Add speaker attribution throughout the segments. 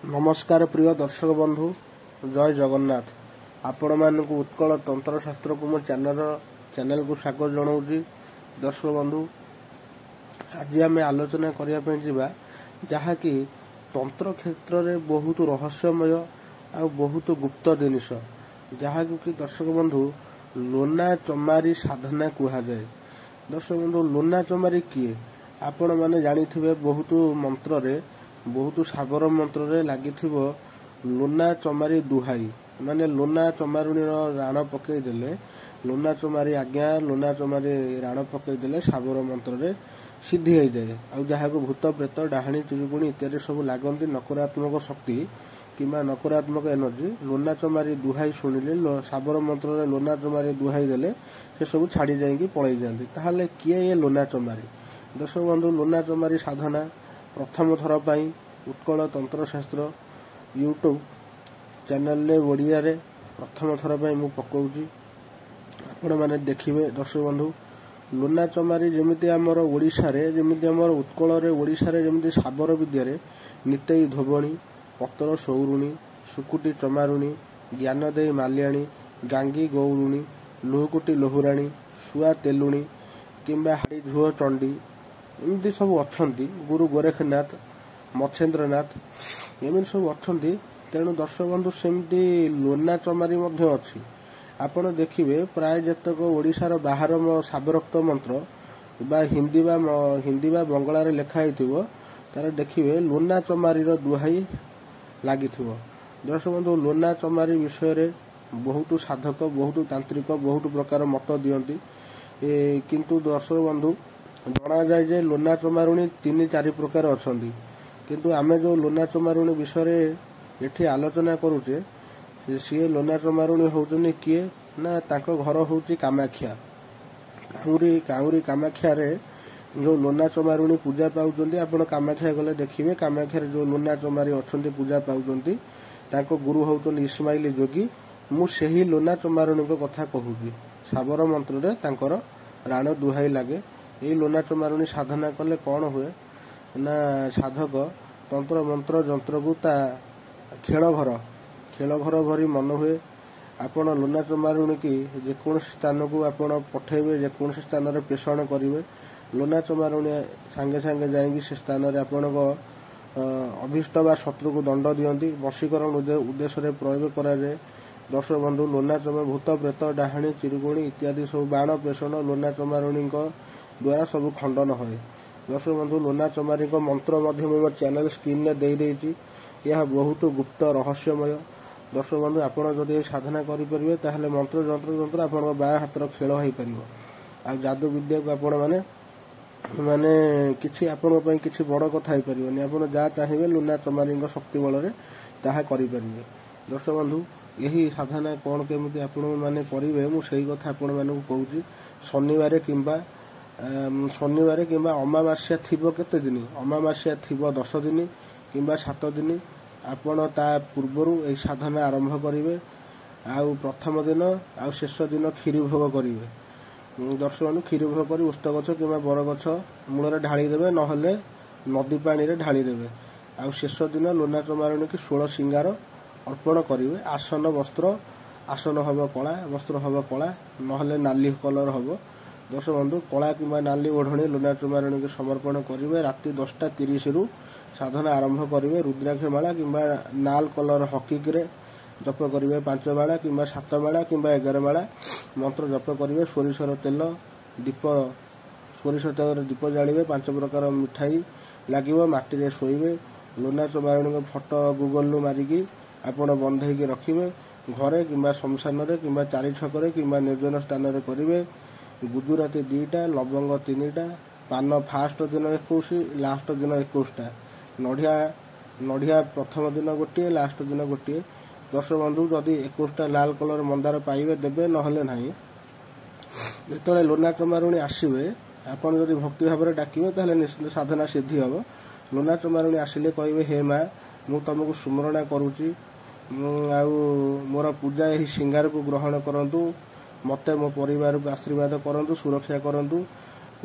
Speaker 1: नमस्कार प्रिय दर्शक बंधु जय जगन्नाथ आपण मानक उत्कल तंत्रशास्त्र को मो चैनल को स्वागत जनाऊँगी। दर्शक बंधु आज आम आलोचना करने जहाँकि तंत्र क्षेत्र में बहुत रहस्यमय आ बहुत गुप्त जिनिष जहाँकि दर्शक बंधु लोना चमारी साधना कहुए। दर्शक बंधु लोना चमारी किए आपण मैंने जानी बहुत मंत्र रे बहुत सागर मंत्र रे लगी लोना चमारी दुहाई माने लोना चमारुणी राण पकईदेले लोना चमारी आज्ञा लोना चमारी राण पकईदेले सागर मंत्र रे सिद्धि हो जाए। आ जहाँ को भूत प्रेत डाहाणी चिरुकुणी इत्यादि सब लगती नकारात्मक शक्ति किंबा नकारात्मक एनर्जी लोना चमारी दुहाई शुणिले साबर मंत्र रे लोना चमारी दुहाई देले से सब छाड़ी जाएंगी पलई जाती। ताहले किए ये लोना चमारी? दर्शक बंधु लोना चमारी साधना प्रथम थर पाई उत्कल तंत्रशास्त्र यूट्यूब चैनल रे ओडिया रे प्रथम थर पाई मु पकाउची आपण माने देखिबे। दर्शक बंधु लोना चमारी जेमिति हमर ओडिशा रे जेमिति हमर उत्कल रे ओडिशा रे जेमिति साबर विद्या रे नितेई धोबणी पतर सौरुणी सुकुटी चमारुणी ज्ञानदेई माल्याणी गांगी गौरुणी लोहकुटी लोहुराणी सुआ तेलुणी किंबा हाड़ी झुओ चंडी एमती सब अच्छी गुरु गोरखनाथ मच्छेन्द्रनाथ एमती सब अच्छी। तेणु दर्शक बंधु सेमती लोना चमारी अच्छी आपण देखिए प्राय जतक ओडिशार बाहर साबरक्त मंत्र बा हिंदी बा बंगला रे लिखाई तार देखिए लोना चमारी दुहाई लगी। दर्शक बंधु लोना चमारी विषय रे बहुत साधक बहुत तांत्रिक बहुत प्रकार मत दियंती किंतु दर्शक बंधु जना जाए जे लोना चमारुणी 3-4 प्रकार अच्छा किंतु आमे जो लोना चमारुणी विषय एठी आलोचना करूचे सी लोना चमारुणी होउचनी किए ना तांको घर होउची कामाख्या काउरी कामाख्या रे जो लोना चमारुणी पूजा पाउचंती आपण कामाख्या गले देखिबे कामाख्या रे जो लोना चमारी अछंती पूजा पाउचंती तांको गुरु होउचन इस्माइल जोगी। मु सेही लोना चमारुणी को कथा कहूची साबर मंत्र रे तांकर राण दुहाई लागे। ये लोना चमारुणी साधना कले कौन हुए ना साधक तंत्र मंत्र जंत्र को ता खेल घर भरी मन हुए। आपण लोना चमारुणी की जेकोसी स्थान को आपण पठेबे जेकोसी स्थान रे पेषण करिवे लोना चमारुणी सांगे सांगे जाएंगी से स्थान रे आपण को अभिष्ट बा शत्रु को दंड दियंती वशीकरण उद्देश्य रे प्रयोग करा जाए। दर्शक बंधु लोना चमा भूत प्रेत डाहाणी चिरुकुणी इत्यादि सब बाण पेषण लोना चमारुणी द्वारा सब खंडन हुए। दर्शक बंधु लोना चमारी मंत्र मो चैनल स्क्रीन में दे देइछि यह बहुत गुप्त रहस्यमय। दर्शक बंधु आपण जदि साधना करेंगे ताहले मंत्र जंत्र जंत्र आपण बाँ हाथर खेल हो पार आ जादू विद्या को आपण माने माने किछि आपण पई किछि बड़ कथा हो पारिबनी आपण जा चाहिए लोना चमारी शक्ति बल रे ताहा करि परिबे। दर्शक बंधु यही साधना कौन केमिति आपण माने करिवे मु सेही कथा आपण मानकु कहूची। शनिवार किंबा अमावास्या थिबो केते दिन अमावास्या थिबो 10 दिन किंबा 7 दिन आपण ता पूर्वरु ए साधना आरंभ करिवे। आउ प्रथम दिन आउ शेष दिन खीरी भोग करिवे। दर्शक खीरी भोग करी उष्ट गछ किंबा बर गछ मूल ढाली देवे नहले नदी पानी रे ढाली देवे। आउ शेष दिन लोना चमारुणी की 16 सिंगार अर्पण करिवे। आसन वस्त्र आसन हब कला वस्त्र हब कला नहले नाली कलर हब। दर्शक बंधु कला किंबा नाली ओढ़णी लोना चमारुणी को समर्पण करेंगे। राति 10:30 रु साधना आरंभ करेंगे। रुद्राक्ष माला किंबा नाल कलर हकीक रे जप करेंगे 5 माला किंबा 7 माला किंबा 11 माला मंत्र जप करेंगे। सोरिषर तेल दीप सोरिष तेल दीप जालिबे 5 प्रकार मिठाई लगे माटी रे शोइबे। लोना चमारुणी को फोटो गूगल रु मारिकी आपण बंधेकी रखिबे घरे किंबा शमशान रे किंबा 4 छक किंबा निर्जन स्थान रे करेंगे। गुजराती 2टा लवंग 3टा पान फास्ट दिन 21 लास्ट दिन 21टा नढ़िया प्रथम दिन गोटे लास्ट दिन गोटे। दर्शक बंधु जदि 21टा लाल कलर मंदार पाइबे देबे नहले नाही। जेतले लोना चमारुणी आसीबे आपण जदि भक्ति भाव में डाकिबे ताहले निश्चित साधना सिद्धि हबो। लोना चमारुणी आसिले कहबे हे माँ मु तुमको सुमरणा करूची आउ मोर पूजा यही सिंगार को ग्रहण करंतु मते मो परिवार को आशीर्वाद करंतु सुरक्षा करंतु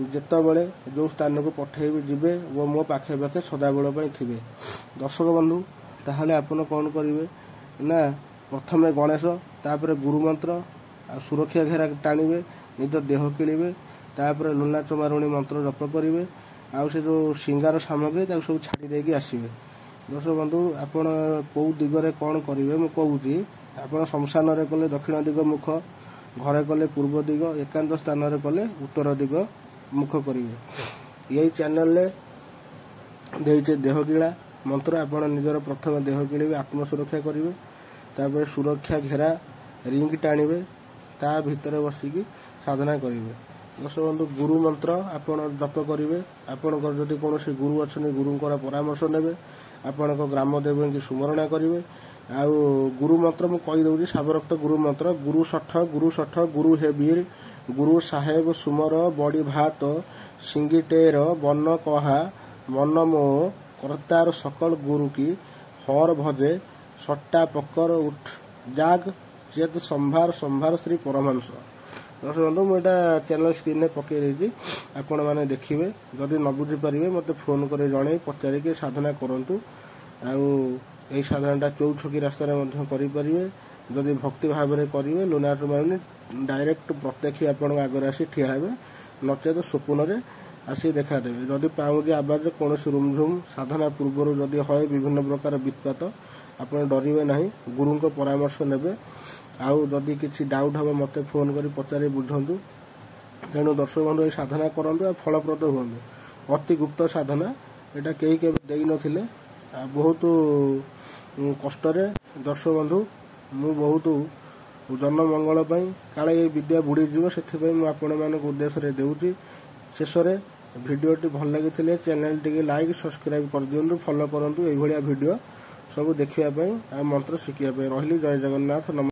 Speaker 1: जेतबेले जो स्थान को पठेबी जीवे वो मो पाखे पाखे सदाबेल थे। दर्शक बंधु ତାହେଲେ ଆପଣ କ'ଣ କରିବେ ନା ପ୍ରଥମେ ଗଣେଶ, ତାପରେ ଗୁରୁମନ୍ତ୍ର ଆଉ ସୁରକ୍ଷା ଘେରା ଟାଣିବେ, ନିଜ ଦେହ କିଣିବେ, ତାପରେ ଲୁନା ଚମାରୁଣୀ ମନ୍ତ୍ର ଜପ କରିବେ, ଆଉ ସେ ଯେଉଁ ସିଙ୍ଗାର ସାମଗ୍ରୀ ତାକୁ ସବୁ ଛାଡ଼ି ଦେଇକି ଆସିବେ। ଦର୍ଶକ ବନ୍ଧୁ, ଆପଣ କେଉଁ ଦିଗରେ କ'ଣ କରିବେ ମୁଁ କହୁଛି। ଆପଣ ଶ୍ମଶାନରେ କଲେ ଦକ୍ଷିଣ ଦିଗ ମୁଖ, ଘରେ କଲେ ପୂର୍ବ ଦିଗ, ଏକାନ୍ତ ସ୍ଥାନରେ କଲେ ଉତ୍ତର ଦିଗ ମୁଖ କରିବେ। ଏହି ଚ୍ୟାନେଲରେ ଦେଇଛେ ଦେହ କିଳା ମନ୍ତ୍ର। ଆପଣ ନିଜର ପ୍ରଥମେ ଦେହ କିଣିବେ, ଆତ୍ମସୁରକ୍ଷା କରିବେ, ତାପରେ ସୁରକ୍ଷା ଘେରା ରିଙ୍ଗ ଟାଣିବେ, ତା ଭିତରେ ବସିକି ସାଧନା କରିବେ। ଦର୍ଶକ ବନ୍ଧୁ, ଗୁରୁ ମନ୍ତ୍ର ଆପଣ ଜପ କରିବେ। ଆପଣଙ୍କର ଯଦି କୌଣସି ଗୁରୁ ଅଛନ୍ତି ଗୁରୁଙ୍କର ପରାମର୍ଶ ନେବେ। ଆପଣଙ୍କ ଗ୍ରାମ ଦେବୀଙ୍କୁ ସୁମରଣା କରିବେ। ଆଉ ଗୁରୁ ମନ୍ତ୍ର ମୁଁ କହିଦେଉଛି, ସାବରକ୍ତ ଗୁରୁ ମନ୍ତ୍ର। ଗୁରୁ ଷଠ, ଗୁରୁ ଷଠ, ଗୁରୁ ହେ ବୀର, ଗୁରୁ ସାହେବ ସୁମର, ବଡ଼ି ଭାତ ସିଙ୍ଗି ଟେର, ବନ କହା ମନ ମୋ, କର୍ତ୍ତାର ସକଳ ଗୁରୁ କି ହର ଭଜେ, ସଟ୍ଟା ପକର ଉଠ ଜାଗ, ଚେତ ସମ୍ଭାର ସମ୍ଭାର ଶ୍ରୀ ପରମହଂସ। ଦର୍ଶକ ବନ୍ଧୁ, ମୁଁ ଏଇଟା ଚ୍ୟାନେଲ ସ୍କ୍ରିନରେ ପକାଇ ଦେଇଛି, ଆପଣମାନେ ଦେଖିବେ। ଯଦି ନ ବୁଝିପାରିବେ ମୋତେ ଫୋନ୍ କରି ଜଣେଇ ପଚାରିକି ସାଧନା କରନ୍ତୁ। ଆଉ ଏହି ସାଧନାଟା ଚଉଛକି ରାସ୍ତାରେ ମଧ୍ୟ କରିପାରିବେ। ଯଦି ଭକ୍ତି ଭାବରେ କରିବେ, ଲୁନା ଚମାରୁଣୀ ଡାଇରେକ୍ଟ ପ୍ରତ୍ୟକ୍ଷ ଆପଣଙ୍କ ଆଗରେ ଆସି ଠିଆ ହେବେ, ନଚେତ ସ୍ୱପ୍ନରେ ଆସି ଦେଖାଦେବେ। ଯଦି ପାଉଁଜି ଆବାଜ କୌଣସି ରୁମଝୁମ୍ ସାଧନା ପୂର୍ବରୁ ଯଦି ହୁଏ ବିଭିନ୍ନ ପ୍ରକାର ବିତ୍ପାତ, ଆପଣ ଡରିବେ ନାହିଁ, ଗୁରୁଙ୍କ ପରାମର୍ଶ ନେବେ। ଆଉ ଯଦି କିଛି ଡାଉଟ୍ ହେବ ମୋତେ ଫୋନ୍ କରି ପଚାରି ବୁଝନ୍ତୁ। ତେଣୁ ଦର୍ଶକ ବନ୍ଧୁ, ଏହି ସାଧନା କରନ୍ତୁ ଆଉ ଫଳପ୍ରଦ ହୁଅନ୍ତୁ। ଅତି ଗୁପ୍ତ ସାଧନା, ଏଇଟା କେହି କେବେ ଦେଇନଥିଲେ। ଆଉ ବହୁତ କଷ୍ଟରେ ଦର୍ଶକ ବନ୍ଧୁ, ମୁଁ ବହୁତ ଜନମଙ୍ଗଳ ପାଇଁ, କାଳେ ଏହି ବିଦ୍ୟା ବୁଡ଼ିଯିବ ସେଥିପାଇଁ ମୁଁ ଆପଣମାନଙ୍କ ଉଦ୍ଦେଶ୍ୟରେ ଦେଉଛି। ଶେଷରେ ଭିଡ଼ିଓଟି ଭଲ ଲାଗିଥିଲେ ଚ୍ୟାନେଲଟିକି ଲାଇକ୍ ସବସ୍କ୍ରାଇବ୍ କରିଦିଅନ୍ତୁ, ଫଲୋ କରନ୍ତୁ ଏଇଭଳିଆ ଭିଡ଼ିଓ ସବୁ ଦେଖିବା ପାଇଁ ଆଉ ମନ୍ତ୍ର ଶିଖିବା ପାଇଁ। ରହିଲି, ଜୟ ଜଗନ୍ନାଥ।